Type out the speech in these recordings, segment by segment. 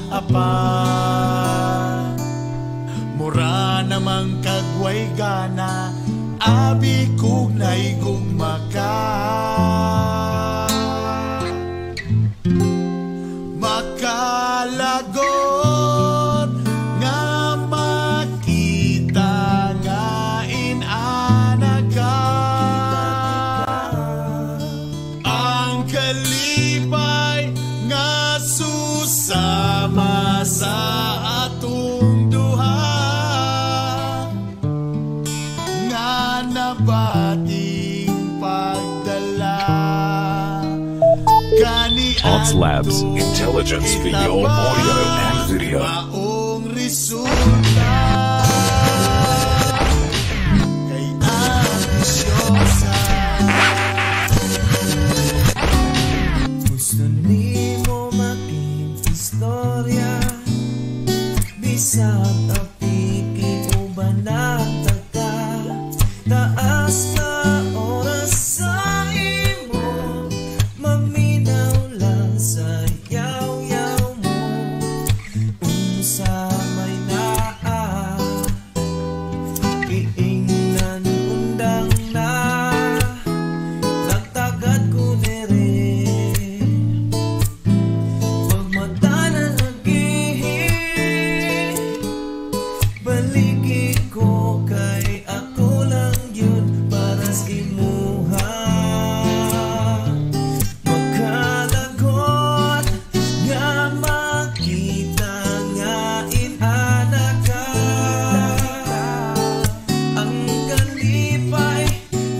Apa mura namang kagway gana abi kog naigugma ka makalagot nga makita nga inana ka ang kalipay nga susama sa atong duha nga nabating pagdala Ox Labs, intelligence for your audio and video. Maong resulta kay ambisyosa gusto nimo maging istorya bisag apiki uban nagtaka taas na oras sa imo maminaw lang sa yaw-yaw mo unsa may naa kiingnan undang na nagtagad ko dere pagmatanan lagi baligi ko kay ako lang yun para sa imuha magkalagot nga makita nga inana ka ang kalipay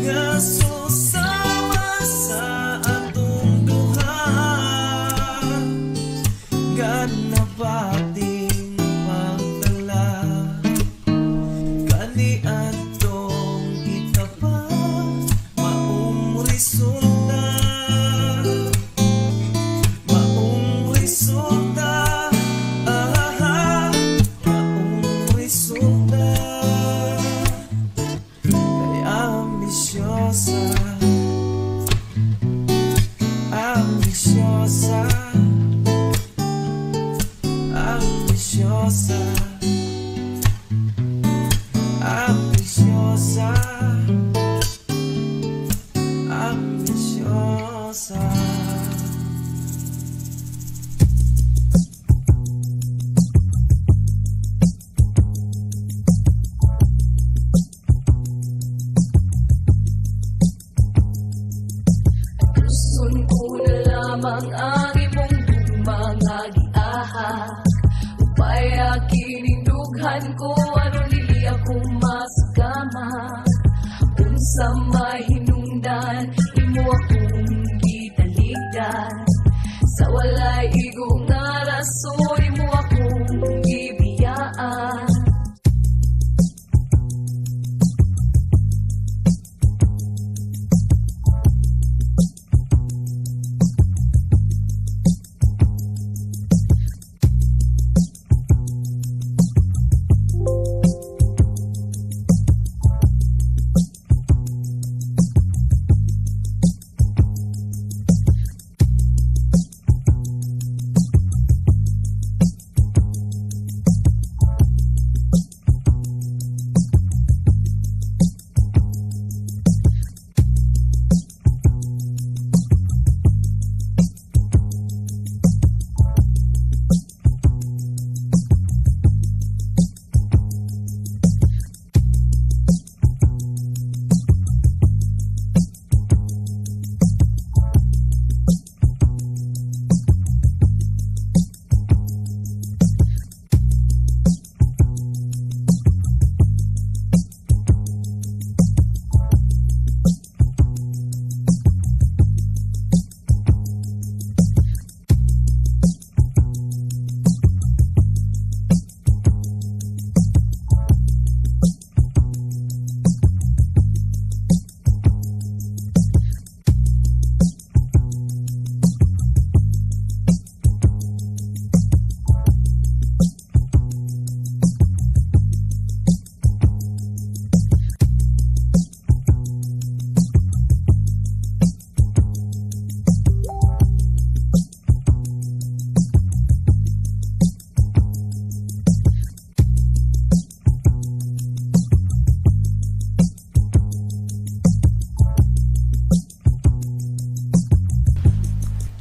nga susama sa atong duha nga nabating magdala kani atong kita pa maong resulta maong resulta maong resulta kay ambisyosa ambisyosa ambisyosa ambisyosa ambisyosa Gusto ko na lamang ang imong mga giahak upaya kinindughan ko ano dili ako masgama unsa may hinungdan imo akong gitaligdan sa walay igo nga rason imo akong gibiyaan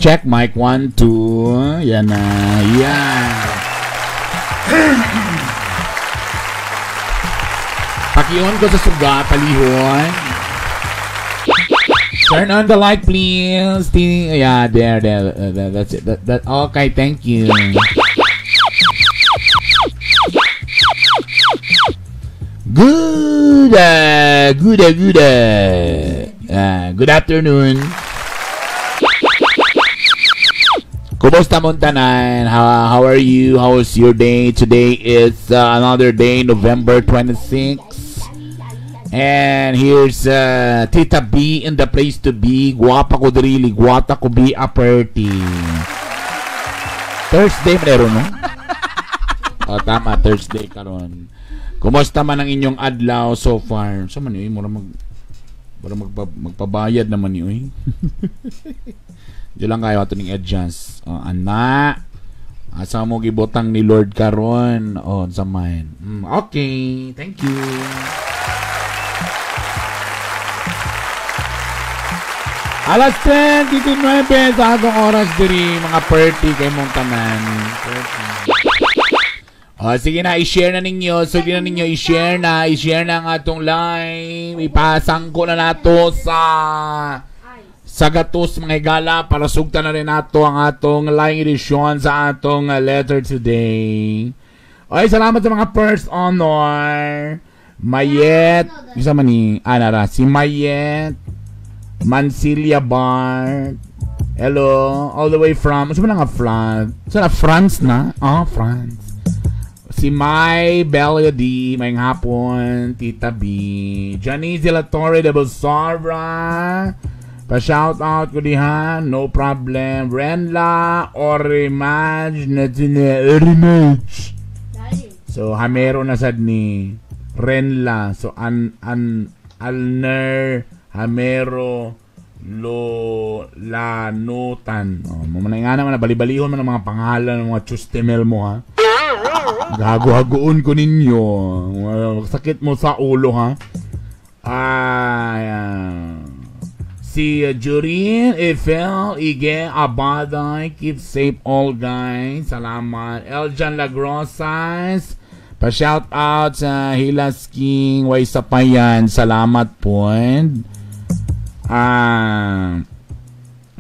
check. Mic 1, 2. Yan na. Yan. Pakion ko sa suga, palihon. Turn on the light, please. Yeah, there. That's it. Okay, thank you. Good afternoon. Kumusta mong tanan? How are you? How was your day? Today is another day, November 26. And here's Tita B in the place to be. Guwapa ko drili. Guwata ko be a party. Thursday meron, no? Oh, tama, Thursday karon. Kumusta man ang inyong adlaw so far? So man mura magpabayad naman ni Diyo lang kayo ato ning adjust. Ana. Asa mo gibotang ni Lord karon? Sa man. Okay, thank you. Alas 10:29 sa atong oras diri mga party kay mong tanan. Sige na, i-share na ninyo. So, di na ninyo i-share na ang atong live. Ipasangko na nato sa gatos mga igala para sugtan na rin nato ang atong live edition sa atong letter today. Okay, salamat sa mga first honor. Mayet, isa man ni, si Mayet Mancilia Bart. Hello, all the way from, saan ba nga France na? France. Si May Bella D, may hapon, Tita B, Janice de la Torre de Bosara, pa-shout out ko dihan, no problem, Renla, Orimage, so hamero na sad ni Renla, so Alner, hamero, lanutan. Mamanay nga naman, bali-balihon man ang mga pangalan ng mga chustemel mo, ha? Gago-hagoon ko ninyo. Sakit mo sa ulo, ha? Si Jurin, Eiffel, Ige, Abaday, keep safe all guys. Salamat. Eljan Lagrosas, pa-shout out sa Hilas King, way sa payan. Salamat po.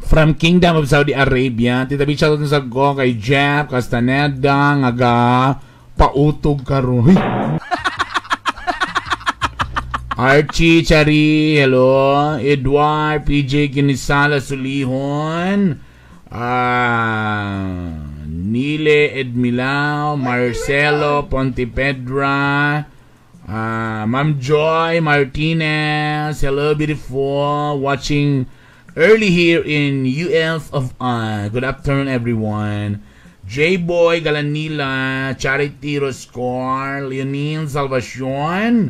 From Kingdom of Saudi Arabia, titabi siya doon sa go kay Jeff Castaneda, nga pautog karoy. Archie Chari, hello. Edward PJ Kinisala Sulihon, Nile Edmilao, Marcelo Pontipedra, Ma'am Joy Martinez, hello beautiful, watching early here in US of I. Good afternoon, everyone. J-Boy Galanila, Charity Roscor, Leonine Salvacion,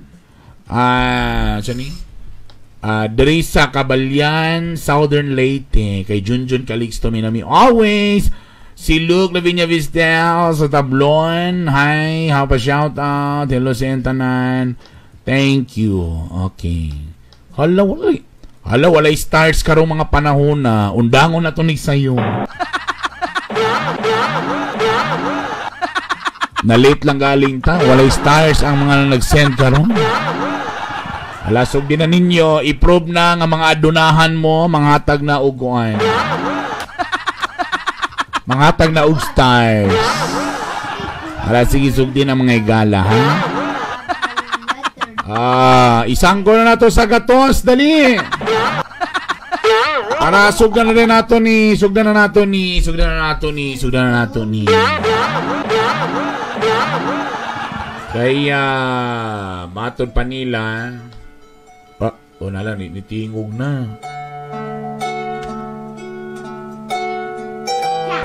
Derisa Cabalyan, Southern Leyte, kay Junjun Calixto Minami, always. Si Luke Lavinia Vistel sa Tablon, hi, how pa shout out, hello sa Entanan, thank you. Okay. Hala, walay stars karong mga panahon na. Undangon na tunig sa'yo. Na-late lang galing ta. Walay stars ang mga nag-send karong. Hala, sug din na ninyo. I-prove na nga mga adunahan mo, mga hatag na uguan. Mga hatag na ug stars. Hala, sige, sug din ang mga igala, ha? Isanggo na nato sa gatos, dali. Para sugdan na rin nato ni. Kaya matod pa nila. Nala, nitingog na.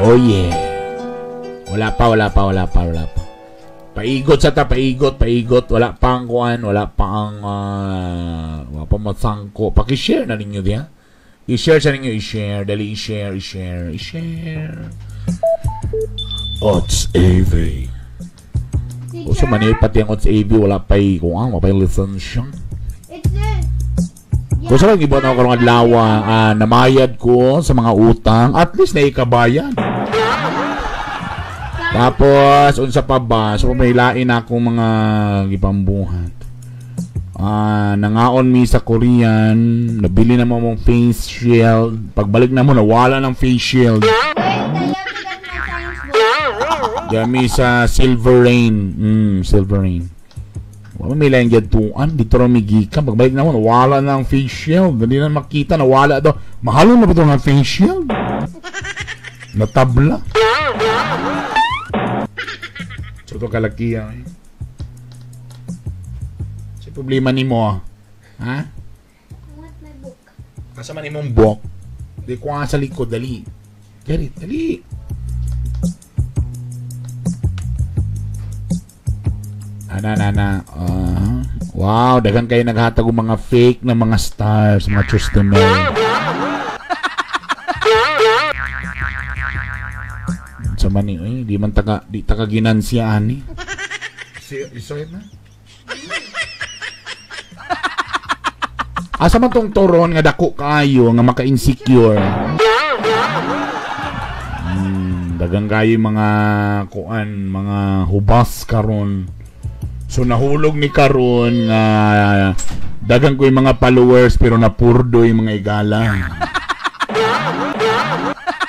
Oh yeah. Wala pa. Paigot sa ta, paigot. Wala pa ang kuhan, wala pa masangko. Paki-share na ninyo diya. I-share sa ninyo, i-share. Dali, i-share. Ots AV. O sa mani, pati ang Ots AV, wala pa yung lisensya. Kung saan ibon ako karong adlaw, namayad ko sa mga utang, at least na ikabayan. Tapos, unsa pa ba? So, may lain akong mga gipambuhat. Nangaon mi sa Korean, nabili na mo mong face shield. Pagbalik na mo, nawala ng face shield. Yami sa Silver Rain. Silver Rain. Wala may lang dyan tuan. Dito rin may gikan. Pagbalik na mo, nawala ng face shield. Hindi na makita, nawala daw. Mahalo na ba ito ng face shield? Natabla. So ito kalakihan. Si problema ni mo, ha? What my book? Asa man imong book? Di ko nga sa likod, dali. Dali. Wow, dagan kayo naghatag ng mga fake na mga stars, mga customer. Sa mani, di man taga ginansiyan ni. Isoy na. Asa man tong toron nga dako kayo nga maka-insecure. Dagang kayo mga kuan, mga hubas karon. So nahulog ni karon nga dagang ko yung mga followers pero napurdo yung mga igala.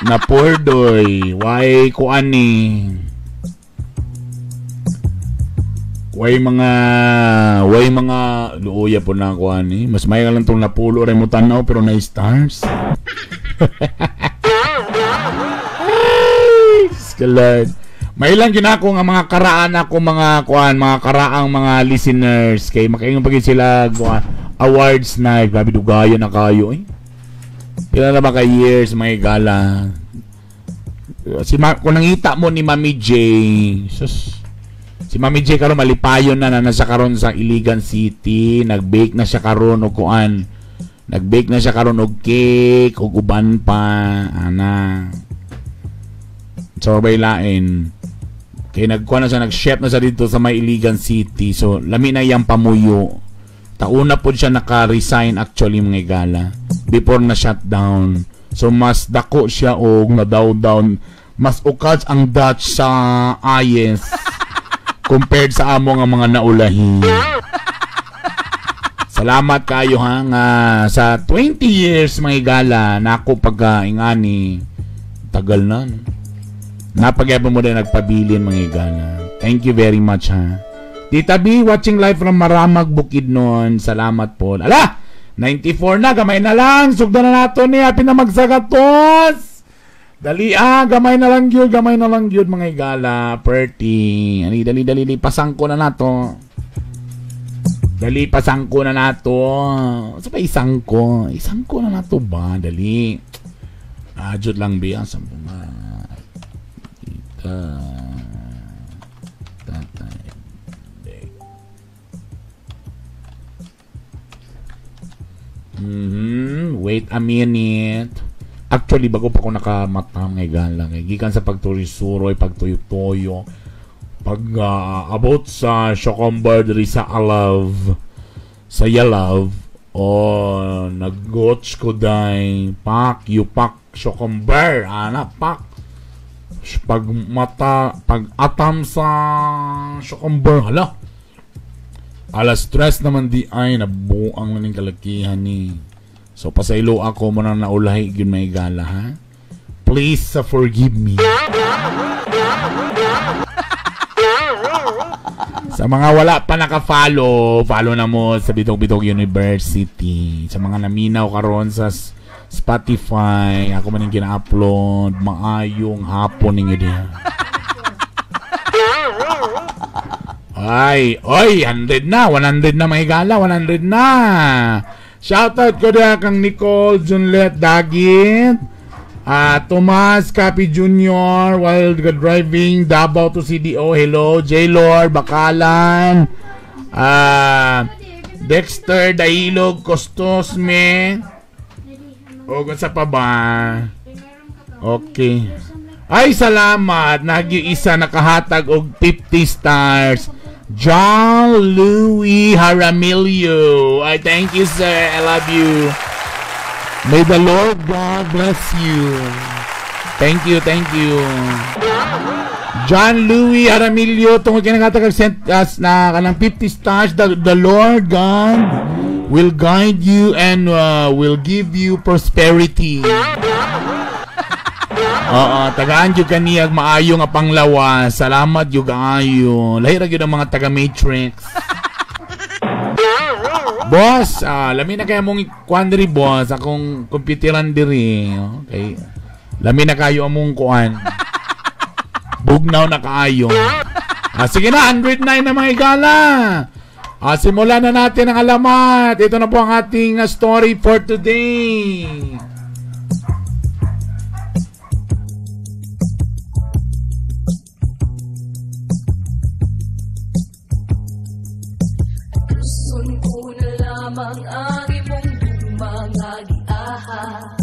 Napurdoy, why kuan ni? Way mga luoya po na kuan ni. Mas may lang tong napulo rin mo tanaw pero na stars. Skalad. May lang ginako nga mga karaan ako mga kuan, mga karaang mga listeners kay makaingon pagin sila kuan awards na grabe dugayon na kayo eh. Pila na ba ka years mga gala? Kung nangita mo ni Mami J, si Mami J karon malipayon na nasa karon sa Iligan City, nag-bake na siya karon og kuan. Nag-bake na siya karon og cake, og uban pa, ana. So baylain. Kay nagkuan na siya, nag-chef na siya dito sa may Iligan City. So lami na iyang pamuyo. Tauna po siya naka-resign actually mga gala before na shutdown. So mas dako siya og nadaw-down, mas ukad ang Dutch sa IS compared sa amo nga mga naulahi. Salamat kayo ha nga sa 20 years mga gala nako pag-ingani tagal na. Napag-ebo mo din nagpabilin mga gala. Thank you very much ha. Tita B, watching live from Maramag, Bukidnon. Salamat po. Ala! 94 na, gamay na lang. Sugda na nato ni, happy na magsagatos. Dali gamay na lang yun mga igala. Perty. Dali, pasangko na nato. Sa pa isangko na nato ba? Dali. Jud lang biya. Sampo nga. Tatay. Wait a minute. Actually, bago pa ako nakamatang ngayon lang. Gikan sa pagturisuroy, pagtuyo-toyo. About sa Shokombar diri sa Alav. Sa Yalav. Nag-goch ko day. Pak, Shokombar. Pak. Pag-atam sa Shokombar. Hala. Alas stress naman di ay nabuang na ng kalakihan ni. So pasaylo ako mo na naulahi yun may gala ha. Please forgive me. Sa mga wala pa naka-follow, follow na mo sa Bitog-Bitog University. Sa mga naminaw karon sa Spotify, ako man yung gina-upload, maayong hapon ninyo diyan. Ay, 100 na may gala, 100 na. Shoutout ko na kang Nicole Junlet Dagit, Tomas Capi Jr. while driving Davao to CDO. Hello, J-Lord Bakalan, Dexter Dailog Costosme. O sa pa ba? Okay. Ay, salamat. Nag-iisa nakahatag og 50 stars. John Louis Jaramillo. I thank you, sir. I love you. May the Lord God bless you. Thank you, thank you. John Louis Jaramillo, tungkol kinakatagag sent us na kanang 50 stars. The Lord God will guide you and will give you prosperity. Tagaan yung kaniyag maayo nga panglawas. Salamat yung kaayo. Lahirag yun ang mga taga-Matrix. Boss, lamin na kaya mong kuan diri, boss. Akong computeran diri. Okay. Lamin na kayo among kuan. Bugnaw na kaayo. Sige na, 109 na mga igala. Simulan na natin ang alamat. Ito na po ang ating story for today. Ang imong mga giahak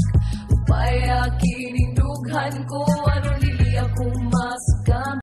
upay kinindughan ko aron dili ako masagam.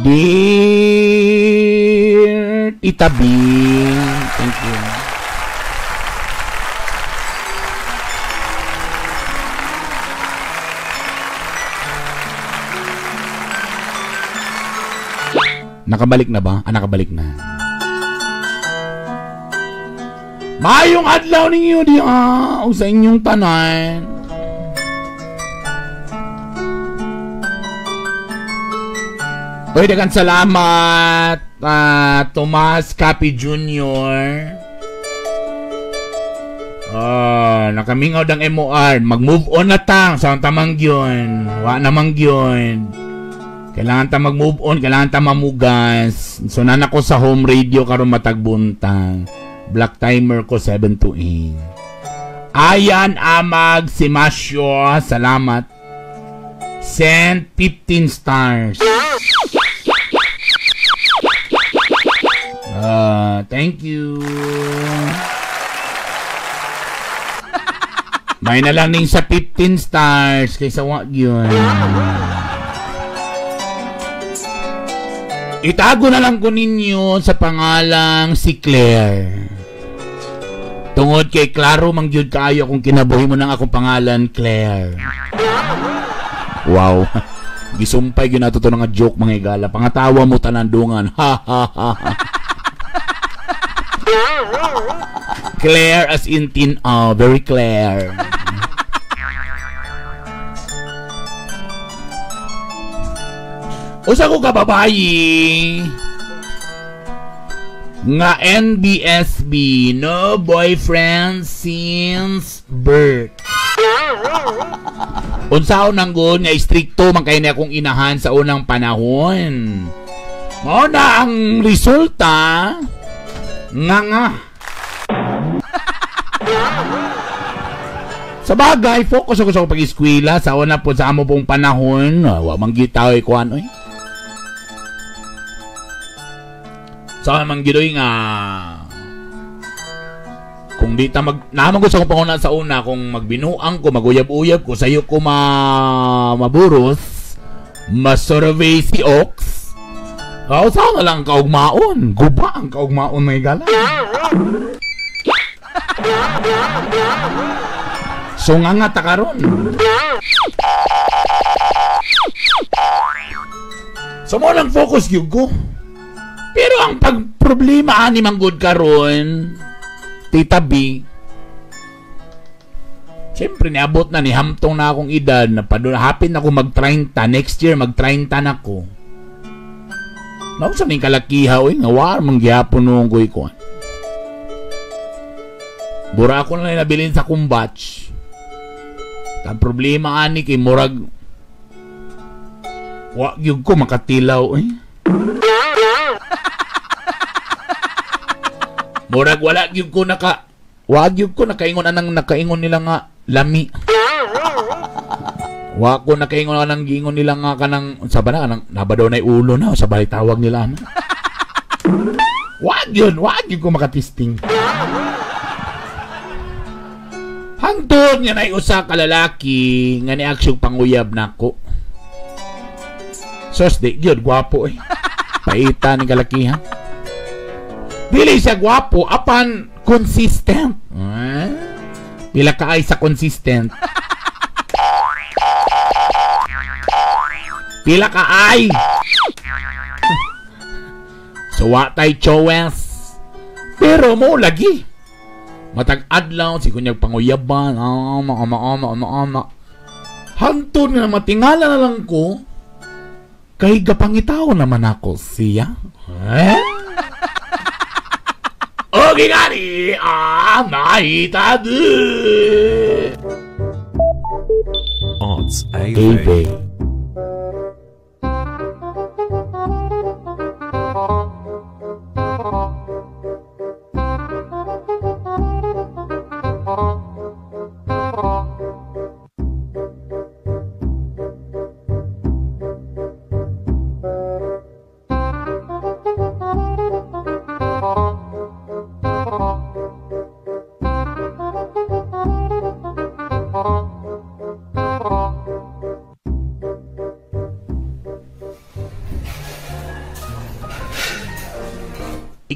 Dear Tita Bing, thank you. Nakabalik na ba? Nakabalik na. Mayong adlaw ninyo di sa inyong tanan. Pwede kang salamat, Tomas Capi Jr. Nakamingaw ng MOR. Mag-move on na tang. Saan tamang yun? Wa namang yun. Kailangan ta mag-move on. Kailangan ta mamugas. So, nana ko sa home radio karon matagbuntang. Black timer ko 7 to 8. Ayan Amag Simasyo. Salamat. Send 15 stars. Thank you. May na lang sa 15 stars kaysa wag yun. Itago na lang ko ninyo sa pangalang si Claire. Tungod kay Claro mangyud kaayo kung kinabuhi mo ng akong pangalan, Claire. Wow. Gisumpay gyud nato to nga joke mga igala. Pangatawa mo tanandungan. Ha ha ha. Claire as in tin, very clear. Usa ko ka babayi. nga NBSB, no boyfriend since birth. Unsaon nang gon nga istrikto man kay na akong inahan sa unang panahon. Mao na ang resulta nga. Sa bagay, focus ako sa pag-eskwela sa una po sa amo pong panahon. Wa man gitaw ko ano eh. Sa man gidoy nga kung di ta naman gusto ko panguna sa una kung magbinuang ko, maguyab-uyab ko, sayo ko maburos, masurvey si Ox. Saan na lang kaugmaon? Guba ang kaugmaon may gala. So nga takaron. So mo lang focus yun ko. Pero ang pagproblema ani manggod karon, Tita B, siyempre niabot na ni hamtong na akong edad na hapin ako mag-30, next year mag-30 na ako. Nausa ning kalakiha oy nga war mangyapon nung koy ko. Bura ako na nabilin sa kong batch. Ang problema ani kay murag wa gyud ko makatilaw oy. Murag wala gyud ko wag gyud ko nakaingon anang nakaingon nila nga lami. Wa ko nakaingon anang giingon nila nga kanang sa bana kanang nabadaw na ulo na sa balay tawag nila ana. Wag gyud ko makatisting. Hangtod nga nay usa ka lalaki nga ni aksyon panguyab nako. Sos di gyud gwapo eh. Paita ni kalakihan. Dili siya gwapo apan consistent. Pila ka ay sa consistent. Pila ka ay. So wa tay chowes. Pero mo lagi. Matag adlaw si kunyag panguyaban. Hantod na matingala na lang ko. Kay gapangitaw naman ako siya. Okay gani, naitad. Odds AV.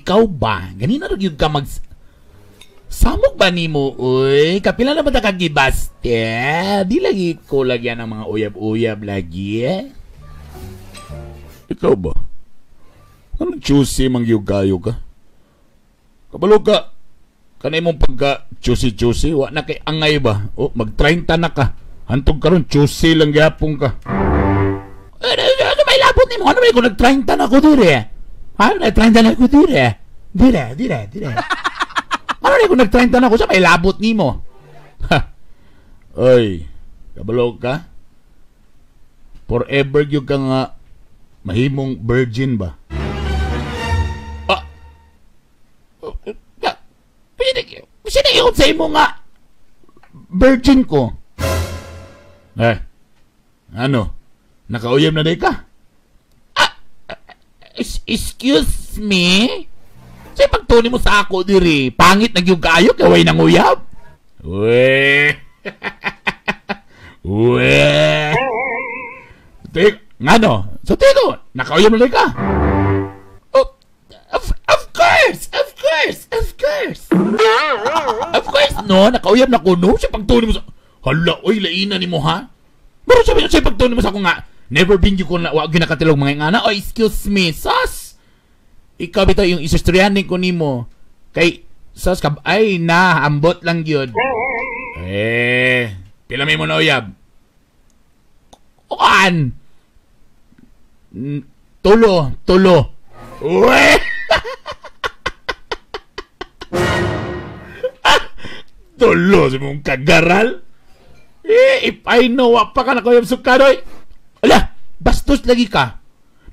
Ikaw ba? Ganina rin yung ka samok ba ni mo? Uy, kapila na ba na kagibaste? Di lagi ko lagyan ng mga uyab-uyab lagi eh. Ikaw ba? Anong juicy mangyugayo ka? Kabalo ka. Kanay mong pagka juicy-juicy, wa na kay angay ba? O, mag-30 na ka. Hantog ka ron, juicy lang yapong ka. Ano may labot ni mo? Ano may kung nag-30 na ako dure eh? Ano nag-30 na ako dure? Dire. Ano na kung nag-30 na ako sa may labot ni mo? Oy, kabalo ka? Forever yung ka nga mahimong virgin ba? Sino yun sa imo nga virgin ko? Ano? Nakauyam na day ka? Excuse me? Sa'yo pagtuni mo sa ako diri, pangit na yung kayo, kaway nang uyab? Uwe. Ngano? So, tino, nakauyam na day ka? Of course, no. Nakauyab na ko, no. Siya pagtuni mo sa... Hala, oy, laina ni mo, ha? Pero sabi siya pagtuni mo sa ako nga, never been you ko na, wag ginakatilog mga ngana. Oh, excuse me, sus. Ikaw bitaw yung isostoryanin ko ni mo. Kay, sus, ay na, ambot lang yun. Pila may mo na uyab? Kuan? Tulo. Uwe! Tulo sa mong kagaral. If I know, wa pa ka nakuyab sukaroy. Ala, bastos lagi ka.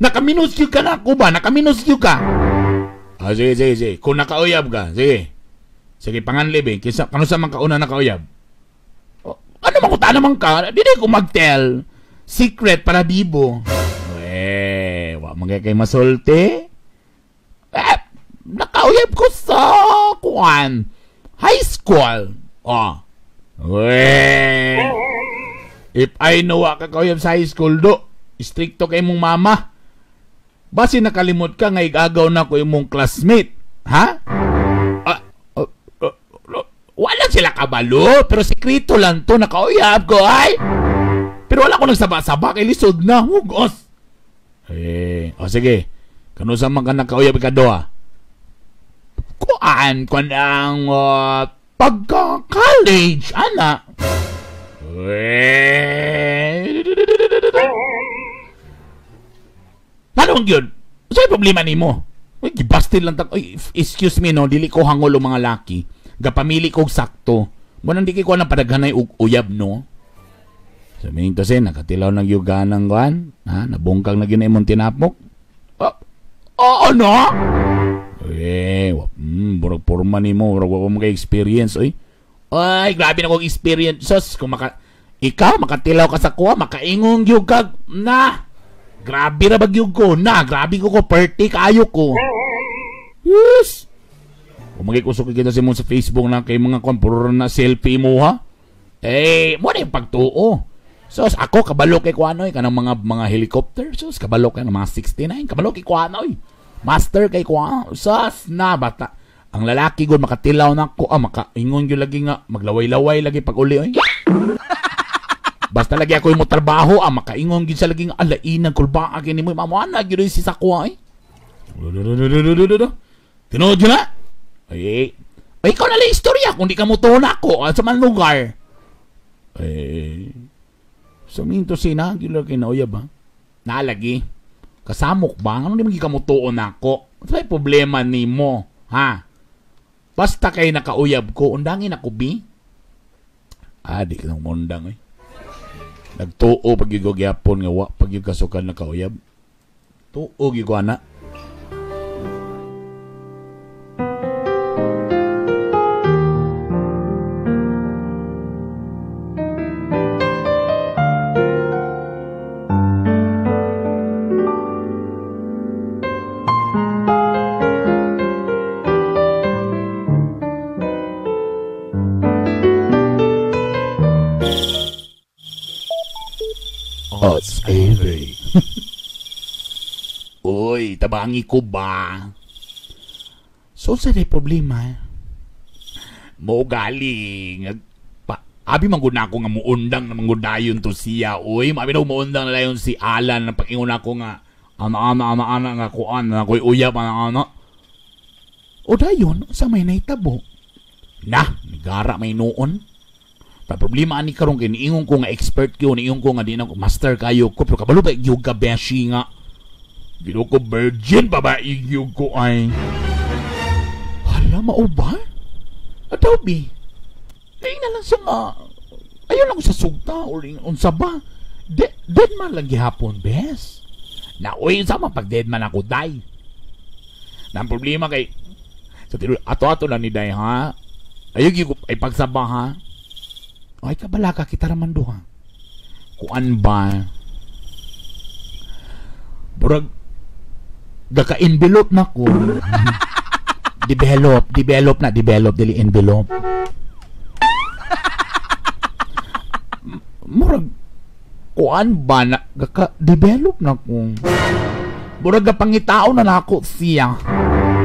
Nakaminos yun ka na ako ba? Nakaminos yun ka. Sige. Kung nakauyab ka, sige. Sige, panganlib eh. Kano sa mga kauna nakauyab? Ano makuta naman ka? Di ko mag-tell. Secret para bibo. Wa mga kay masulti. Nakauyab ko sa kuan. High school. If I know wa kakauyab sa high school do, stricto kay mong mama. Basi nakalimot ka nga igagaw na ko imong classmate. Ha? Wala sila kabalo, pero sekreto lang to, nakauyab ko, ay! Pero wala ko nagsaba-saba, kay lisod na, hugos. Sige, kano sa mga nakauyab ka doa? Kuan ang pagka-college, ana. Anong yun? Sa'yo problema ni mo? Gibastil lang excuse me no, dili ko hangol o mga laki. Gapamili ko sakto. Munang di ko na padaghanay uyab no. Sabihin to sin, nakatilaw ng yuga ng guan. Ha? Nabungkang na ginaimong tinapok. No? Burag porma ni mo. Burag mo kay experience. Ay, grabe na kong experience. Sos, kung ikaw, makatilaw ka sa kuha, makaingong yuga na. Grabe na bagyog ko na. Grabe ko perti kayo ko. Yes. Kung magikusok kita si mo sa Facebook na kay mga puro na selfie mo ha. Mo na yung pagtuo. Sos, ako kabalo kay Kuanoy kanang mga helicopter. Sos, kabalo kay mga 69. Kabalo kay Kuanoy. Master kay Kuanoy. Sos, na bata. Ang lalaki gud makatilaw na ko. Makaingon yun lagi nga. Maglaway-laway lagi pag uli. Basta lagi ako yung trabaho, makaingon gid sa laging alainan kulba akin ni mo mamana gyud si sakwa Tinood yun na? Ikaw na lang istorya kung di ka mo tuon ako sa man lugar. Saminto sina gyud kinauyab ba? Nalagi. Kasamok ba? Ano di magi ka mo tuon ako? Sa problema nimo, ha? Basta kay nakauyab ko, undangin ako bi. Di ka nang mundang Nagtuo pag yung gyapon nga wa pag yung kasukan na kauyab. Tuo gyud ana. Uy, tabangi ko ba? So, sa problema, mo galing. Abi mangguna ako nga muundang na manggudayon to siya. Uy, mabi na muundang na layon si Alan na pag-ingon ako nga ana nga kuan na ko'y uyab ana. O dayon, sa may naitabo. Nigara may noon. Problema ani karon kay niingon ko nga expert ko, niingon ko nga di na ko master kayo ko, pero kabalo ba yung gabeshi nga. Gino ko virgin babae yung ko ay. Hala, mao ba? Adobe. Ay na lang sa ayaw lang sa sugta o unsa ba? Dead man lang gihapon, bes. Na uy, sama pag dead man ako, day. Na ang problema kay sa ato-ato lang ni day, ha? Ayaw ay pagsaba, ha? Ay, kabala ka, kita raman doha. Kuan ba? Burag, gaka-envelope na ko. develop, dili envelope. Murag, kuan ba na, gaka-develop na ko. Burag, gapangitao na ako siya.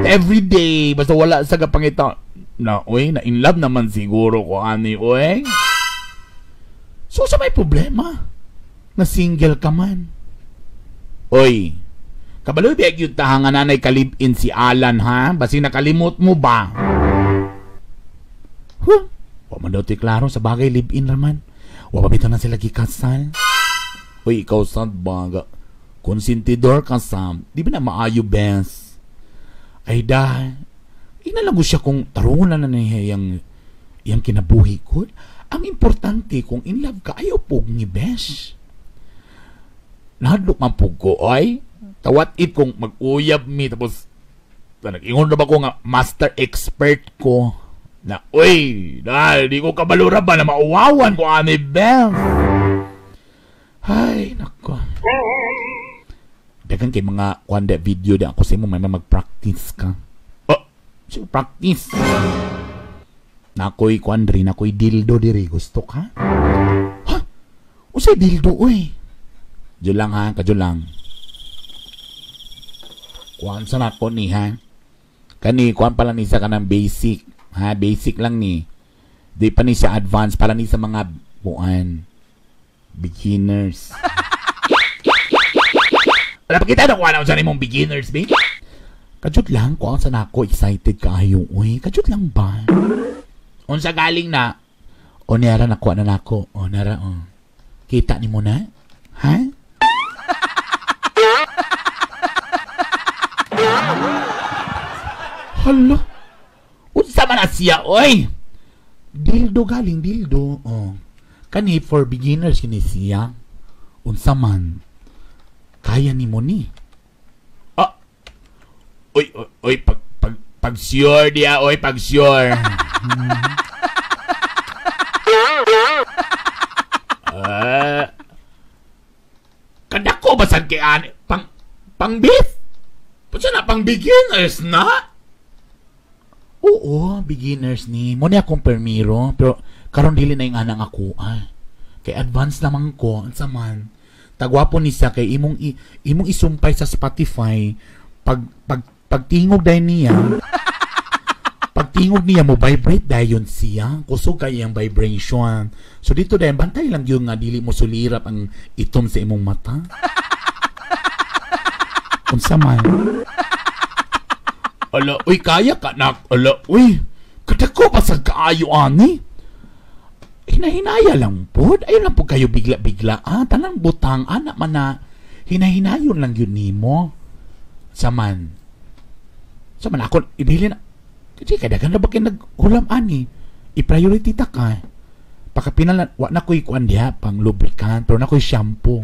Everyday, basta wala sa gapangitao. Na in love naman siguro ko, ani, oy. So, sa may problema? Na single ka man. Oy, kabaloy biag yung tahangan nanay kalib-in si Alan, ha? Basi nakalimot mo ba? Pamandote klaro sa bagay live-in naman. Wapabito na sila gikasal. Oy, ikaw sad baga. Konsentidor ka sam. Di ba na maayo, bes? Ay da, inalang ko siya kung tarunan na niya yung yang kinabuhi ko. Ang importante kung in love ka, ayaw po ni besh. Nahadlok man po ko, ay, tawat it kung mag-uyab mi, tapos, nag-ingon na ba ko nga, master expert ko, na, uy, di ko kabalura ba na mauwawan ko, ani Bel. Ay, nako. Dagan kay mga kuanda video di ako sa mo, may mag-practice ka. Oh, so practice. Nakoy kuandri, nakoy dildo diri, gusto ka? Ha? Usay dildo, uy. Diyo lang ha, kadyo lang. Kuhan sa nako ni ha. Kani, kuhan pala ni sa kanang basic. Ha, basic lang ni. Di pa ni sa advance, pala ni sa mga buwan. Beginners. Wala pa kita na kuhan ako sa mong beginners, babe. Kadyot lang, kuhan sa nako, excited kayo, uy. Kadyot lang ba? Unsa galing na? O nara nakuha na nako. O nara, o. Kita ni mo na? Ha? Hala? Unsa man na siya, oy? Dildo galing, dildo. O. Kani for beginners kini siya. Unsa man. Kaya ni mo ni. Ah. Oy, oy, pag sure dia, oy, pag sure. Kadako basan kay ani pang beef. Putsa na pang beginners na. Oo, beginners ni. Mo ni akong permiro, pero karon dili na yung anang ako. Kay advance naman ko, unsa man. Tagwapo ni siya kay imong isumpay sa Spotify pagtingog dahil niya. Pagtingog niya mo vibrate dayon siya. Kusog kay ang vibration. So dito dahil bantay lang yung nga dili mo sulirap ang itom sa imong mata. Unsa man. Ala, uy, kaya ka na. Ala, uy, kadako ba sa kaayo ani? Hinahinaya lang po. Ayun lang po kayo bigla-bigla. Tanang butang, anak man na. Hinahinayon lang yun ni mo. Saman ako, ibili na. Kasi kadagan na ba kayo naghulam ani? I-priority ta ka. Pagkapinalan, wak na ko'y kuan diha, pang lubricant, pero na ko'y shampoo.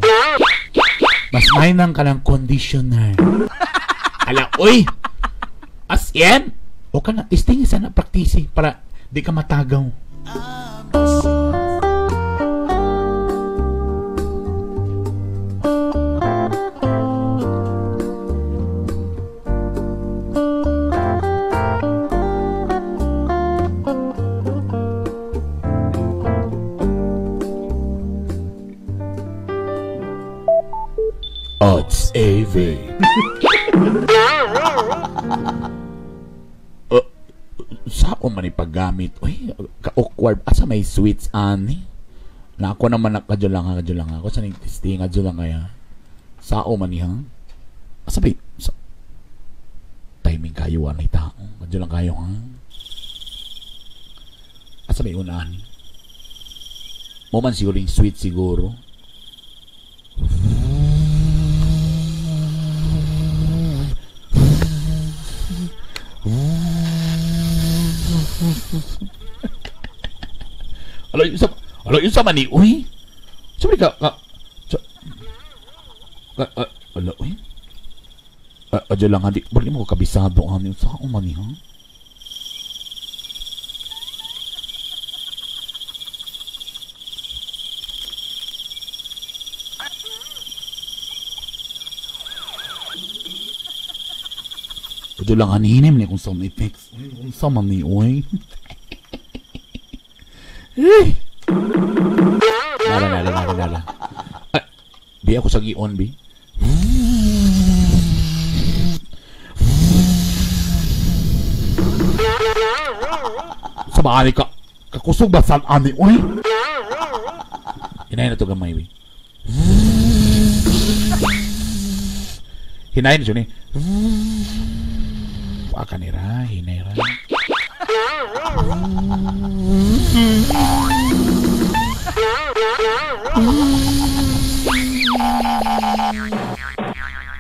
Mas may nang ka ng conditioner. Ala, uy! As yan! O ka na, testing sana praktisi para di ka matagaw. Odds AV. Sao man ipaggamit? Uy, ka-awkward. Asa may sweets, ani? Na ako naman kadyo lang ako. Sa ning testing, kadyo lang kaya. Sao man ha? Asa may... timing kayo, anay tao. Kadyo lang kayo, ha? Asa may unahan? Mo man siguro yung sweet siguro. Alo, yun sa mani, uy. Sabi ka, alo, uy. Adyo lang, hindi, bali mo kabisado, ano, sa ako mani, ha? Adyo lang, hanihinim niya kung sound effects. Kung sa mani, uy. Nala. Bi ako sa gion, bi. Sa maali ka. Kakusog ba saan ani, uy? Hinayin na ito gamay, bi. Hinayin na siya ni. Akanira, hinera.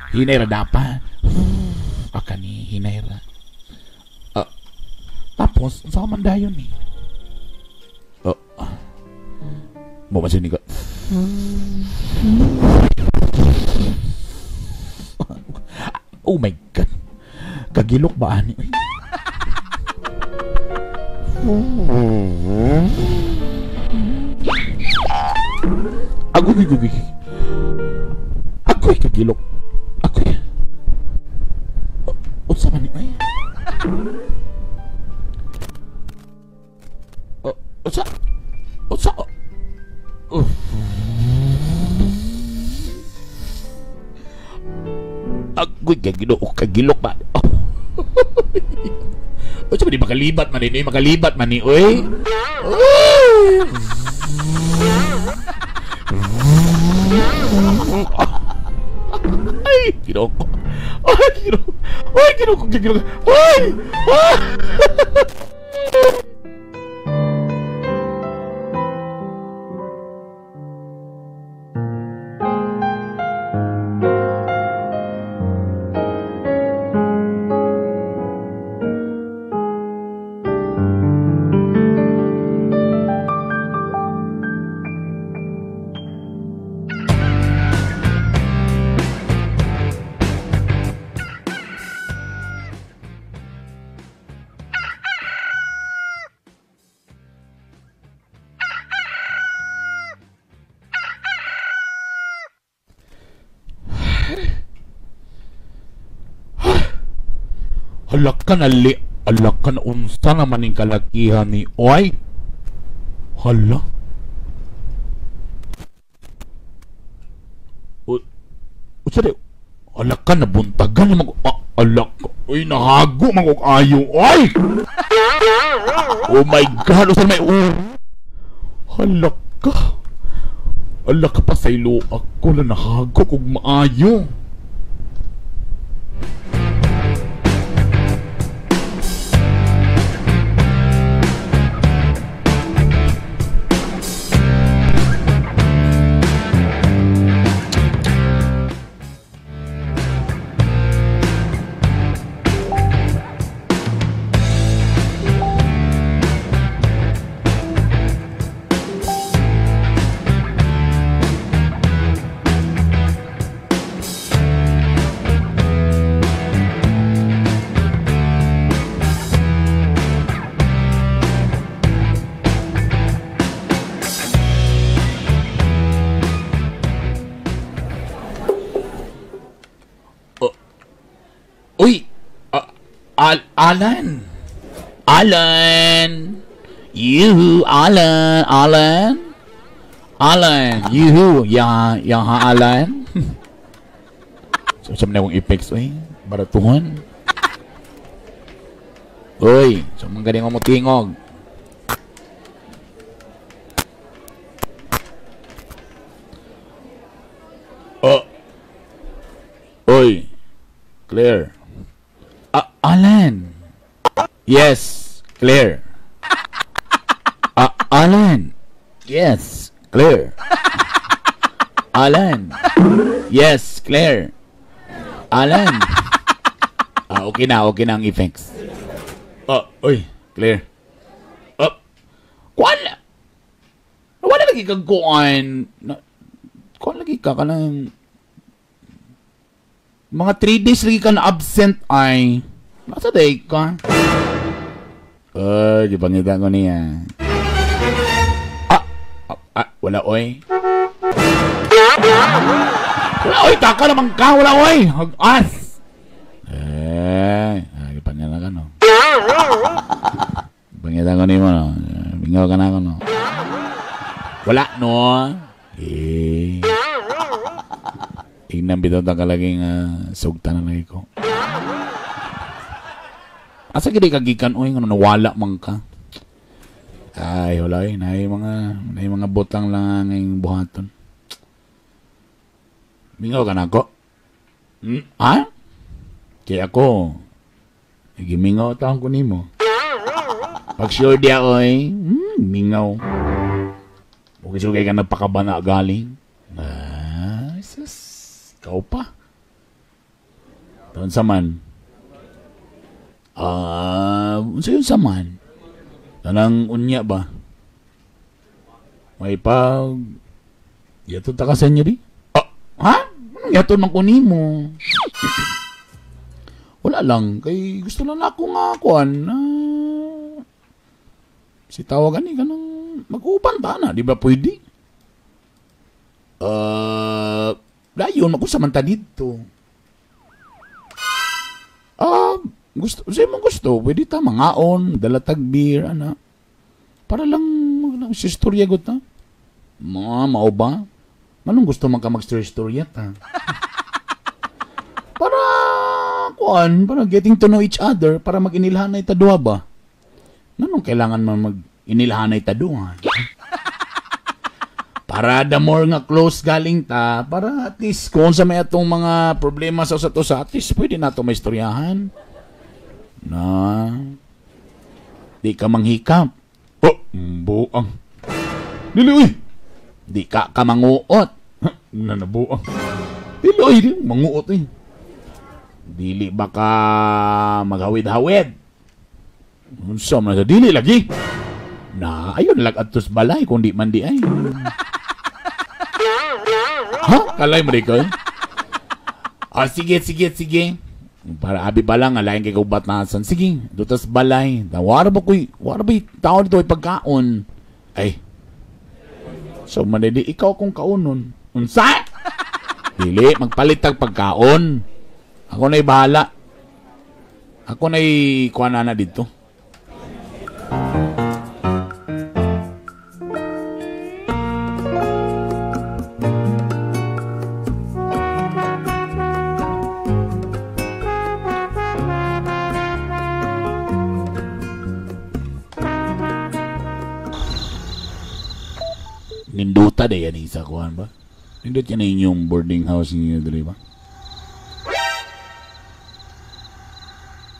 Hinera dapat. Akani hinera. Tapos, saan man dayon ni? Mamansin ni ka. Oh my God. Kagilok ba ani? Agoy. Agoy kagilok. Agoy. Unsa man ni ay? Unsa? Agoy kagilok ba? Unsa ba di makalibat man ni? Makalibat man ni oy. Ay, Ginoko. Ay, Ginoko. Ay! Alak ka na unsa naman yung kalakihan ni Oy. Hala. Unsa di? Alak ka na buntagan naman ko. Alak ka. Uy, nahago man ko ayo. Oy! Oh my God. Unsa may Halak ka. Alak ka pa sa ilo. Ako na nahago kog maayo. Uy! Alan! Yuhu! Alan! Yuhu! Yang Alan! So, sa mga effects, uy. Baratuhan. Uy! So, mga galing mo tingog. Uy! Claire. Alan. Yes, Claire. Alan. Yes, Claire. Alan. Yes, Claire. Alan. Okay na ang effects. Oy, Claire. Wala lagi kang kuan. Kuan lagi ka ng mga 3 days lagi ka na absent ay. Nasa day ka? Di pangita ko niya. Wala oy. Wala oy, taka naman ka. Wala oy. Hag-as. Di pangita ka no. Pangita ko niya mo no. Bingaw ka na ako no. Wala no. Tingnan bitaw ta kalaging sugta na lagi ko. Asa gid kagikan oy ngano nawala man ka. Ay wala oy, nay mga butang lang ang buhaton. Mingaw ka na ko. Ha? Kaya ako gimingaw ta ko nimo. Pag sure dia oy, mingaw. Ug sugay ka napakabana galing. Ikaw pa. Taon saman. Unsa yun saman? Tanang unya ba? May pag... Yato ta ka sa inyo di? Ha? Anong yato ng kunin mo? Wala lang. Kay gusto lang ako nga kuhan na... Si tawagan ni ka ng mag-uban ta na. Di ba pwede? Dayon, magusaman ta dito. Gusto, siya mo gusto. Pwede ta mangaon, dalatag beer, ana. Para lang si istorya ko ta. Mao ba? Manong gusto man ka mag-istorya ta? Para getting to know each other, para mag-inilhanay ta duha ba? Nanong kailangan man mag-inilhanay ta duha? Para the more nga close galing ta, para at least kung sa may atong mga problema sa usato sa at least pwede na ito may istoryahan. Na, di ka manghikap. Buang. Dili, uy. Di ka manguot. Nanabuang. Dili, uy. Manguot, eh. Dili ba ka maghawid-hawid? Unsa man sa dili lagi. Na, ayun lag atos balay kung di man di ay. Ha? Kalay mo rin ko, eh? Sige. Para abi ba lang, alayin kay kubatasan. Sige, dutas balay. Wara ba tao dito ay pagkaon? Ay. So, manidi, ikaw kung kaunon. Unsa? Dili, magpalitag pagkaon. Ako na'y bahala. Ako na'y kuha na dito. Ninduta de yan isa kuhan ba? Nindut yan na inyong boarding house niyo dali ba?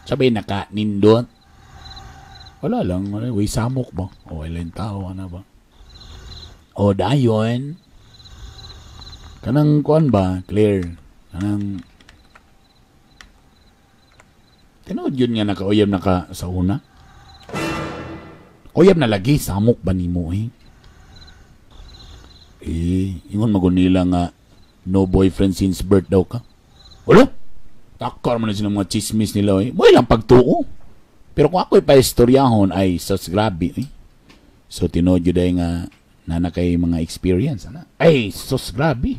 Sabay naka-nindot. Wala lang, way samok ba? O ilang tao, ano ba? O dayon. Kanang kuhan ba, Claire? Kanang... Tinood yun nga naka-uyab naka sa una? Uyab na lagi, samok ba ni mo eh? Ingon magunila nga no boyfriend since birth daw ka. Wala? Takar mo na silang mga chismis nila eh. Mo ilang pagtuo. Pero kung ako'y pa-istoryahon ay sus grabe eh. So tinood yun dahil nga nana kay mga experience ana. Ay sus grabe.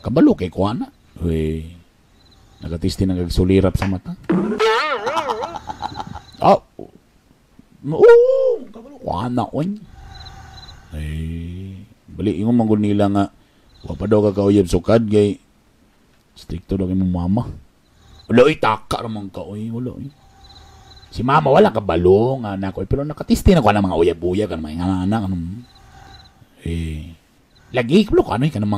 Kabalo kay kuana. Uy. Nakatisti na kagsulirap sa mata. Kabalo kuana on. Ay bali ingon man gud nila nga wa pa daw kakauyab sukad kay stricto daw kay mo mama. Wala oy taka ramang ka oy wala oy. Si mama wala ka balo nga nako pero nakatisti na ko na mga uyab-uyab kan mga anak kanang lagi ko ano kanang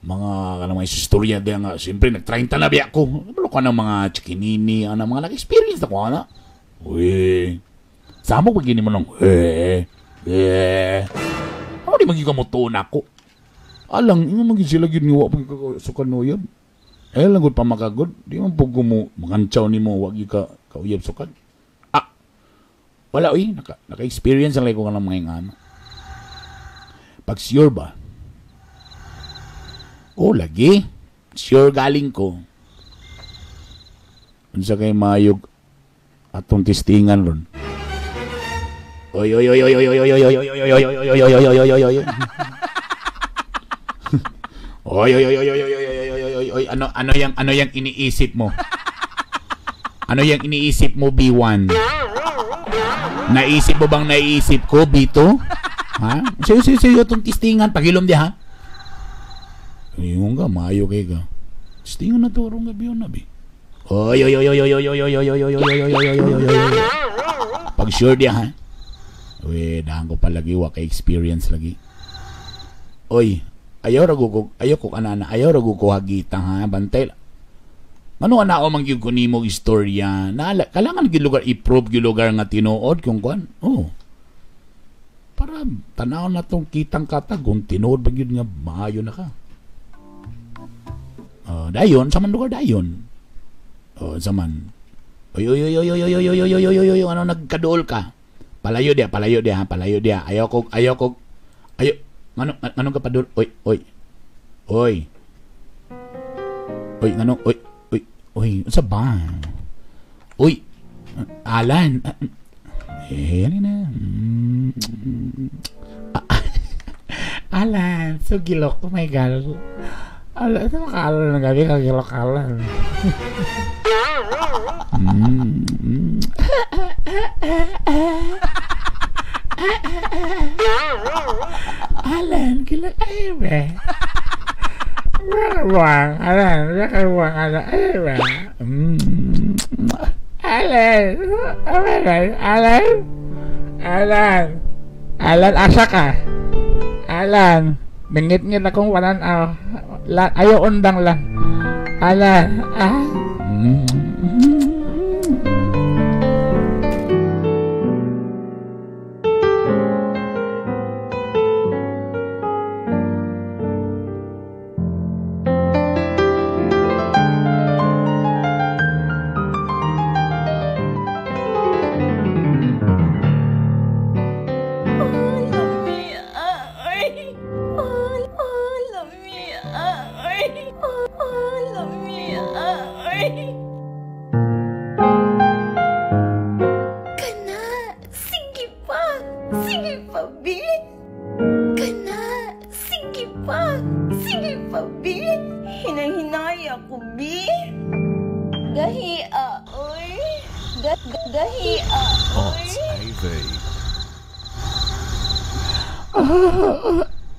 mga istorya dia nga siyempre nag-30 na biya ko. Balo ka ng mga chikinini ana mga nag-experience na ko ana. Uy. Samo pag gini mo nang ano di magigamuto na ako? Alang, yung maging sila giniwa pag sukan uyab. Lang gud pa makagod. Di man po mo mangantsaw ni mo, wag ka kauyab sukan. Wala oy, naka-experience ang ko ng mga ingano. Pag sure ba? Lagi. Sure galing ko. Unsa kay mayog atong testingan ron. Oy. Ano yang iniisip mo? Ano yang iniisip mo, B1? Naisip mo bang naisip ko, B2? Ha? Sayo itong tistingan. Pagilom di ha? Yung ka, maayo kay ka. Tistingan na to, rong gabi yun, nabi. Oy. Pag sure di ha? Uy, dahan ko palagi, waka experience lagi. Oy, ayaw ragu ko hagitang ha, bantay. Ano ana o mangyug ko nimo istorya? Kailangan gyud lugar i-prove gyud lugar nga tinuod kung kuan. Para tanaw na tong kitang katag kung tinuod ba gyud nga maayo na ka. Dayon sa man lugar dayon. Zaman. Oy, ano nagkaduol ka? Palayo dia. Ayaw ko Ayo, anong ka pa doon? Oy. Oy, anong, oy, sa ba? Uy, Alan. Yan na. Alan, so gilok. Oh my God. Alan, ito makalan na gabi kagilok Alan. Alan, gilok ay ba? Wang, Alan, wang, Alan, asa ka? Alan, bingit-ngit akong walan ayaw undang lang. Alan,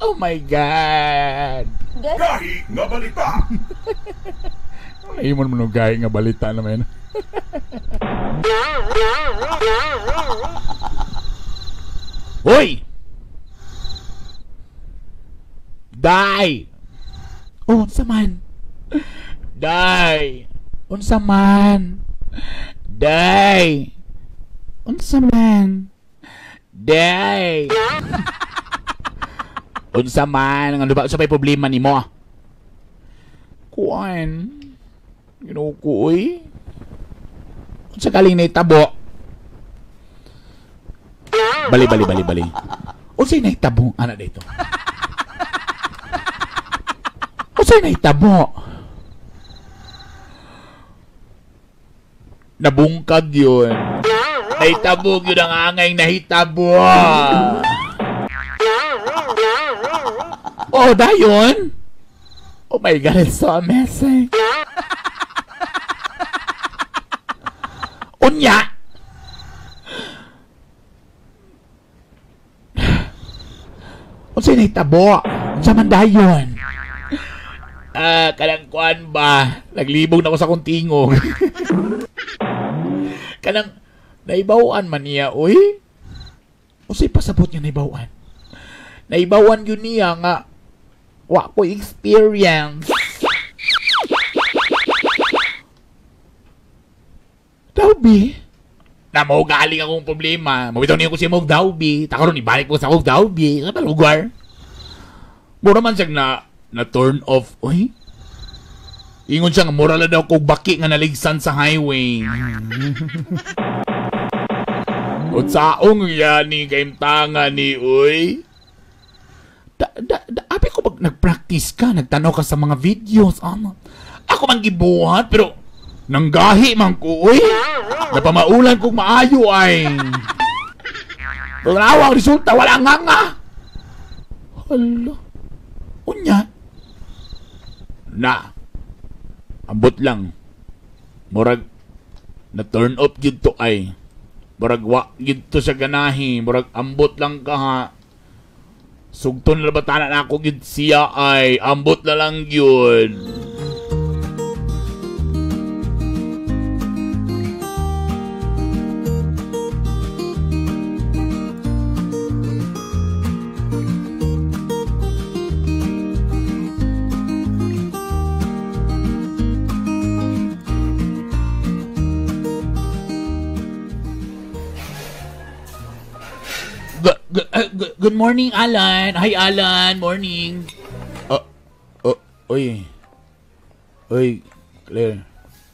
oh my God. Gahi nga balita. Ay mo naman ng gahi nga balita naman. Hoy! Die! Oh, unsa man? Die! Unsa man? Die! Unsa man? Die! Unsa man? Ano ba? Unsa may problema ni mo? Kuan? Ginukuy? Unsa galing na itabo? Bali. Unsay nahitabo ana dito? Unsay nahitabo? Nabungkag yun. Nahitabo yun ang angay nahitabo. Oh, dayon? Oh my God, it's so amazing. Unya. Unsay nahitabo? Unsa man dayon? Kanang kuan ba? Naglibog na ako sa kong tingog. Kanang naibawan man niya, oy. Unsay pasabot niya naibawan? Naibawan yun niya nga wa ko experience. Dawbi? Na mo galing akong problema. Mabitaw niyo ko siya mong Dawbi. Takaroon, ibalik ko sa mong Dawbi. Sa lugar. Mura man siya na turn off. Uy? Ingon siya nga, mura na daw kong baki nga naligsan sa highway. O saong yan ni kaimtanga ni Uy? Abi ko pag nag-practice ka, nagtanaw ka sa mga videos. Ako man gibuhat, pero nanggahi man ko, Uy. Napamaulan kong maayo ay. Pero resulta, wala nga. Hala. Unya. Na. Ambot lang. Murag na turn up yun to ay. Murag wa yun to sa ganahi. Murag ambot lang ka ha. Sugton na ba tanan ako yun siya ay. Ambot na lang yun. Good morning, Alan. Hi, Alan. Morning. Oy, Claire.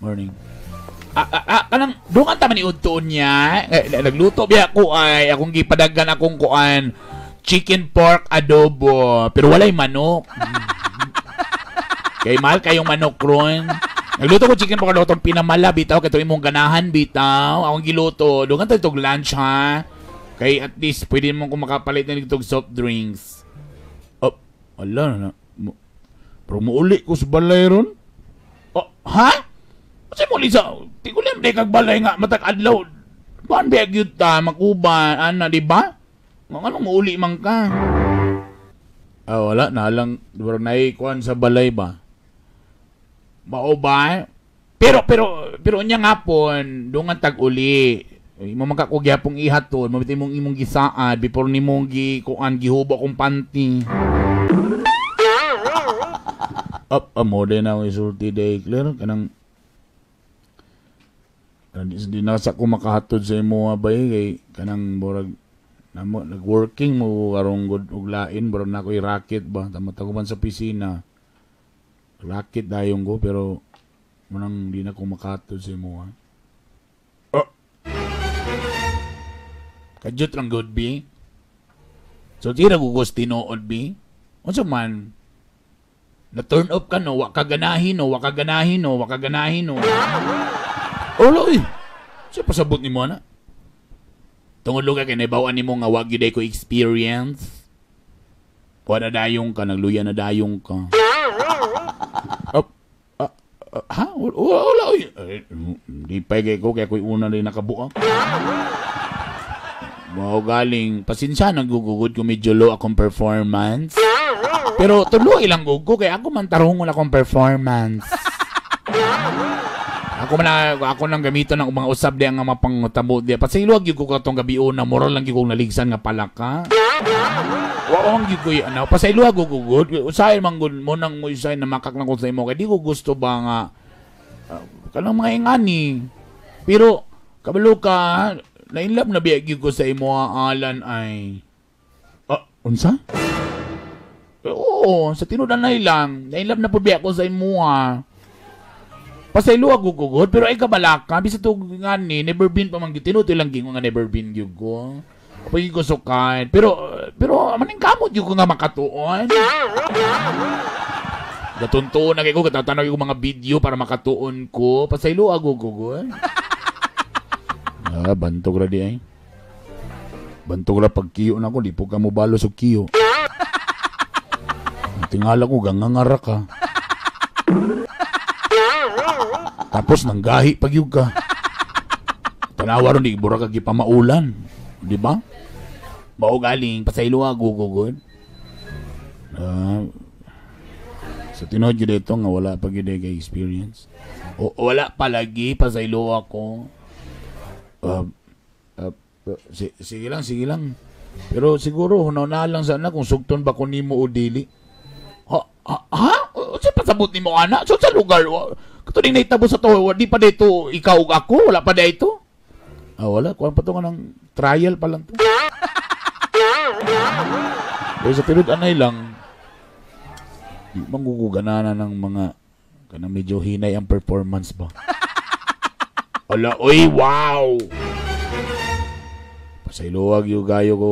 Morning. Kanang doon ka tama ni Udtoon niya. Nagluto biya ako ay akong gipadagan akong kuan. chicken pork adobo. Pero walay manok. Kay mahal kayong manok ron. Nagluto ko chicken pork adobo. Itong pinamala, bitaw. Kaya ito imong ganahan, bitaw. Akong giluto. Doon ka itong lunch, ha? Kay at least, pwede mo kung makapalit na itong soft drinks. Oh, wala na. Pero muuli ko sa balay ron. Oh, ha? Kasi muli sa... Tigulim di kag balay nga. Matag adlaw. Baan ba yun ta? Makuban. Ano, di ba? Anong muuli man ka? Ah, wala. Nalang... Pero naikuan sa balay ba? Mao ba? Pero niya nga po, doon nga tag-uli. Imo makakugyapong ihaton. Mabit imong gisaad. Before ni mong gihubo kong panty. Amo din ako isulti day clear kanang di na sa ko makahatod sa imo bay kay kanang borag namo nag-working mo karong good ug lain borag na ko i-racket ba tama man sa pisina racket dayong ko pero manang di na ko makahatod sa imo ha. Kajut lang good bi. So tira ko gusto tinuod bi. Unsa man na turn up ka no, wakaganahin no. Oloy, siya pasabot ni mo na. Tungod luga kay naibawaan ni mo nga wag yun ko experience. Wala dayong ka, nagluya na dayong ka. Ha? Wala, oy. Di pege ko, kaya ko'y una rin nakabuang. Wow, galing. Pasensya, nagugugod ko medyo low akong performance. Pero tuloy ilang gugo kaya ako man tarong wala akong performance. Ako nang gamiton ng mga usab di ang mapangutabo di. Pasiluag gyud ko katong gabi una moral lang gyud ko naligsan nga palaka. Wa ang gyud ko ano pasiluag gugugod. Usahay man gud mo nang mo usay na makak lang ko sa imo kay di ko gusto ba nga kanang mga ingani. Pero kabalo ka nainlove na biya gyud ko sa imo alan ay unsa? Oo, sa tinudan na ilang. Nailab na po biya ko sa imuha. Pasaylo ako gugod, pero ay kabalaka. Bisa to nga ni, never been pa man gyud. Tinuto lang gingo nga never been gyud ko. Kapag ko sukan. Pero, maning kamot gyud ko nga makatuon. Gatuntuon na kayo ko, katatanong yung mga video para makatuon ko. Pasaylo ako gugod. Bantog ra di ay. Bantog ra pag kiyo na ko, di po ka mo balo sa kiyo. Tingala ko, gangangara ka. Tapos nanggahi pag yung ka. Tanawa ron, di ibura ka gipamaulan. Di ba? Mao galing, pasaylo nga, gugugod. Sa tinod yun dito nga, wala pag yun kay experience. Wala palagi, pasaylo ako. Sige lang. Pero siguro, hunaw lang sana kung sugton ba ko nimo o dili. Ha? Saan pasabot ni mo, anak? So, sa lugar, katuling naitabo sa to, di pa dito ikaw o ako? Wala pa dito? Wala. Kuhan pa to nga ng trial pa lang to. Pero sa period anay lang, manggugugana na ng mga kanang medyo hinay ang performance ba? Wala, oy, wow! Pasayluwag yung gayo ko,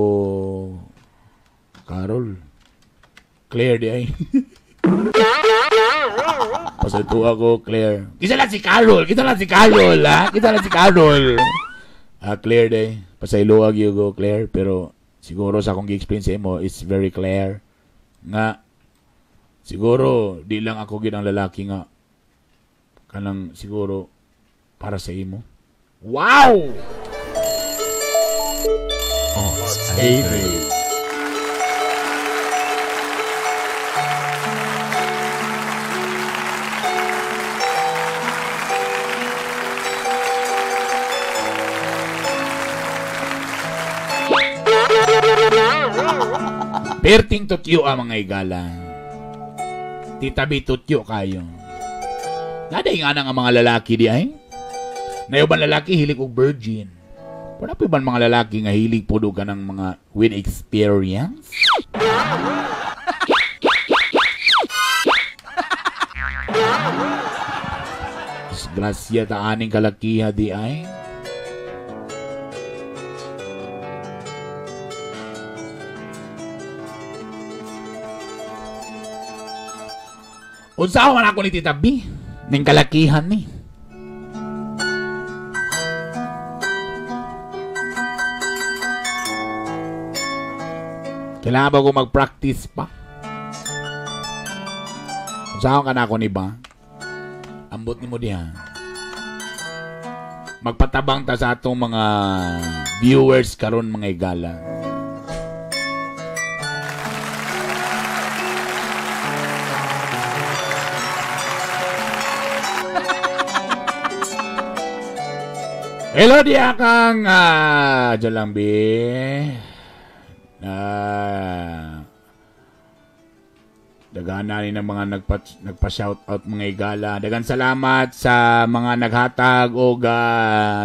Carol. Claire di ay. Pasayto ako, Claire. Kita lang si Carol, ha? Claire di. Pasayluwag yung go, Claire. Pero siguro sa akong gi-explain sa imo, it's very clear. Nga, siguro, di lang ako ginang lalaki nga. Kanang siguro, para sa imo. Wow! Baby. Perting tutyo ang mga igalan. Titabi tutyo kayo. Naday nga nga mga lalaki di ay. Nayoban lalaki hilig og virgin. Panapi ba mga lalaki nga hilig po ka ng mga with experience? Disgrasya ta aning kalakiha di ay. Unsa man ako ni Tita B? Ning kalakihan ni. Kailangan ba ko mag-practice pa? Unsa ka na ako ni ba? Ambot ni mo diha. Magpatabang ta sa atong mga viewers karon mga igala. Hello dia kang Jalambi. Dagana ni ng mga nagpa-shoutout mga igala. Dagan salamat sa mga naghatag og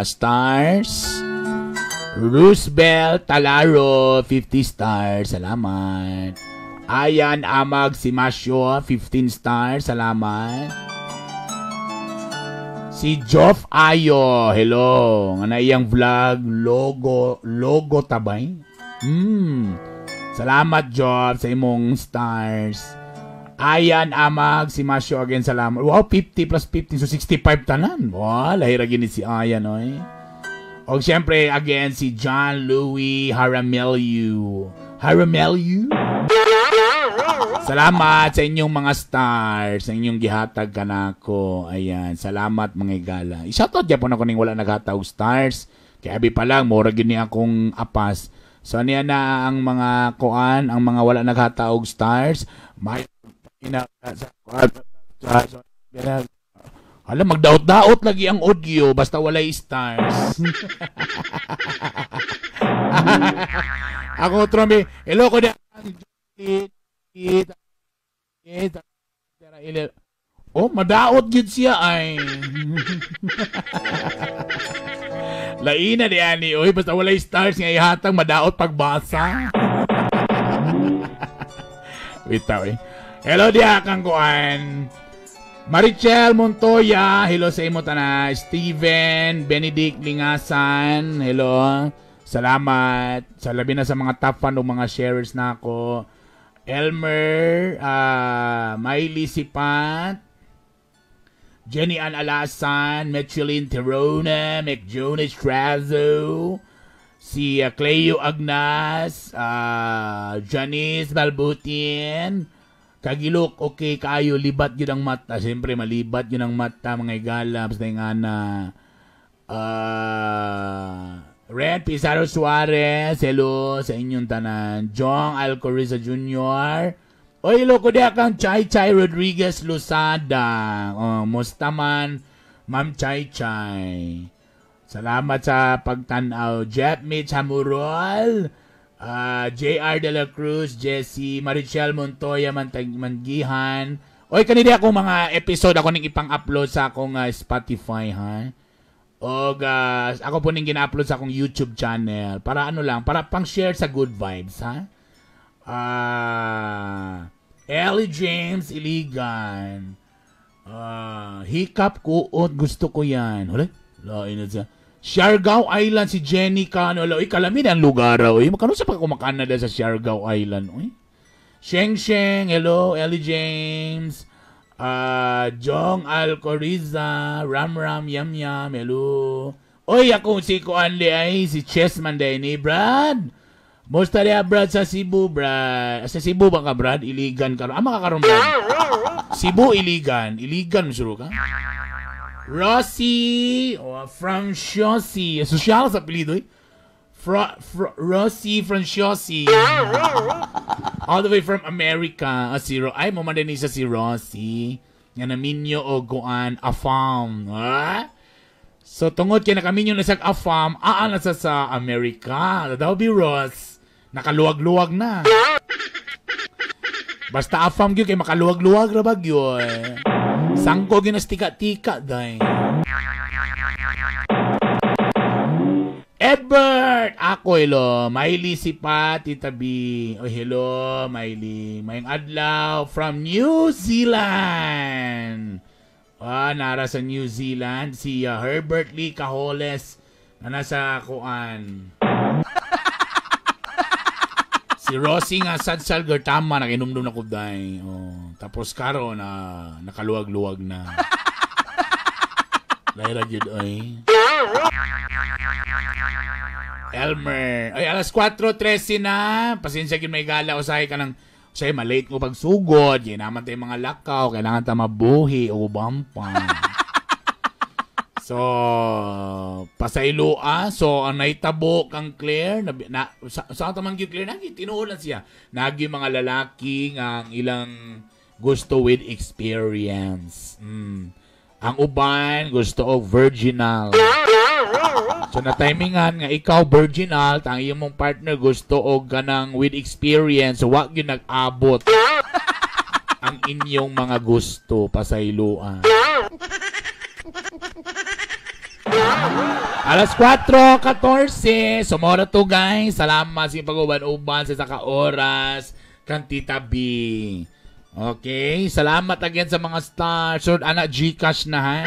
stars. Roosevelt Talaro 50 stars. Salamat. Ayan Amag Simasyo 15 stars. Salamat. Si Joff Ayo, hello. Nga na iyang vlog, logo tabay. Salamat Joff sa imong stars. Ayan Amag, si Masyo again, salamat. Wow, 50 plus 50, so 65 tanan. Wow, lahira gini si Ayan, oy. O syempre, again, si John Louis Harameliu. Salamat sa inyong mga stars, sa inyong gihatag kanako. Ayan, salamat mga igala. I-shoutout dyan po na kuning wala naghatag stars. Kaya abi pa lang, mura gini akong apas. So, niya na ang mga koan, ang mga wala naghatag stars. May alam, magdaot-daot lagi ang audio, basta walay stars. Ako, Trombe, hello ko na. Oh, madaot yun siya ay. Laina di ani, oy, basta walay stars nga ihatang madaot pagbasa. Wait taw eh. Hello dia kang kuan. Marichel Montoya, hello sa imo tanan. Steven Benedict Lingasan, hello. Salamat. Sa labi na sa mga top fan o mga sharers na ako. Elmer, Miley Sipat, Jenny Ann Alasan, Michelin Terona, McJonas Trazo, si Cleo Agnas, Janice Balbutin, Kagilok, okay, kayo, libat yun ang mata. Siyempre, malibat yun ang mata, mga igala. Basta yung Red Pizarro Suarez, hello sa inyong tanan. Jong Alcoriza Jr. Oy, hello ko diya kang Chay Chay Rodriguez Lusada. Musta man, Ma'am Chay Chay. Salamat sa pagtanaw. Jeff Mitch Hamurol, JR De La Cruz, Jesse, Marichel Montoya, Mangihan. Oy, kanina akong mga episode ako ning ipang-upload sa akong Spotify, ha? O ako po ning gina-upload sa akong YouTube channel para ano lang, para pang-share sa good vibes, ha? Ellie James Iligan. Hiccup Kuot, gusto ko yan. Hala, lain na siya. Siargao Island, si Jenny Cano. Kalamin ang lugar, oy. Makano sa pagkumakanada sa Siargao Island, oy. Sheng Sheng, hello, Ellie James. Jong Alcoriza, Ram Yam Yam, hello. Oy, ako si Kuanli ay si Chessman day ni Brad. Musta rin Brad sa Cebu, Brad? Sa Cebu ba ka, Brad? Iligan ka. Makakaroon, Brad. Cebu, Iligan. Iligan, suro ka? Rossi, Franciosi. Social sa apelido, eh. Rossi Franciosi. All the way from America. Ay, mamanda ni si Rossi. Nga naminyo o guan afam. So, tungod kaya nakaminyo na sa afam, na sa Amerika. That would be Ross. Nakaluwag-luwag na. Basta afam yun, kaya makaluwag-luwag na bagyo. Sangko ginastika-tika, day. Edbert! Ako, hello. Miley Sipat, Tita B. Oh, hello, Miley. Mayang adlaw from New Zealand. Nara sa New Zealand. Si Herbert Lee Cajoles na nasa kuan. Si Rosie nga sad salgar tama nakinomdom na kubday. Oh, tapos karo na nakaluwag-luwag na. Laira jud oy. Elmer. Ay alas 4:13 na. Pasensya gyud may gala usahay ka ng say malate ko pagsugod. Di naman tayo mga lakaw, kailangan ta mabuhi o bampa. So, pasailua. So, ang naitabo kang Claire, sa tamang yung Claire, tinuulan siya. Nagi mga lalaki ang ilang gusto with experience. Ang uban, gusto og virginal. So, na-timingan nga ikaw virginal, ang iyong mong partner gusto og kanang with experience. So, wag yun nag-abot ang inyong mga gusto, pasailuan. Alas 4:14. Sumora to guys. Salamat sa pag-uban-uban sa saka oras kang Tita B. Okay. Salamat again sa mga stars. So, anak Gcash na ha.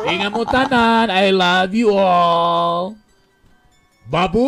Ingat mo tanan. I love you all. Babu!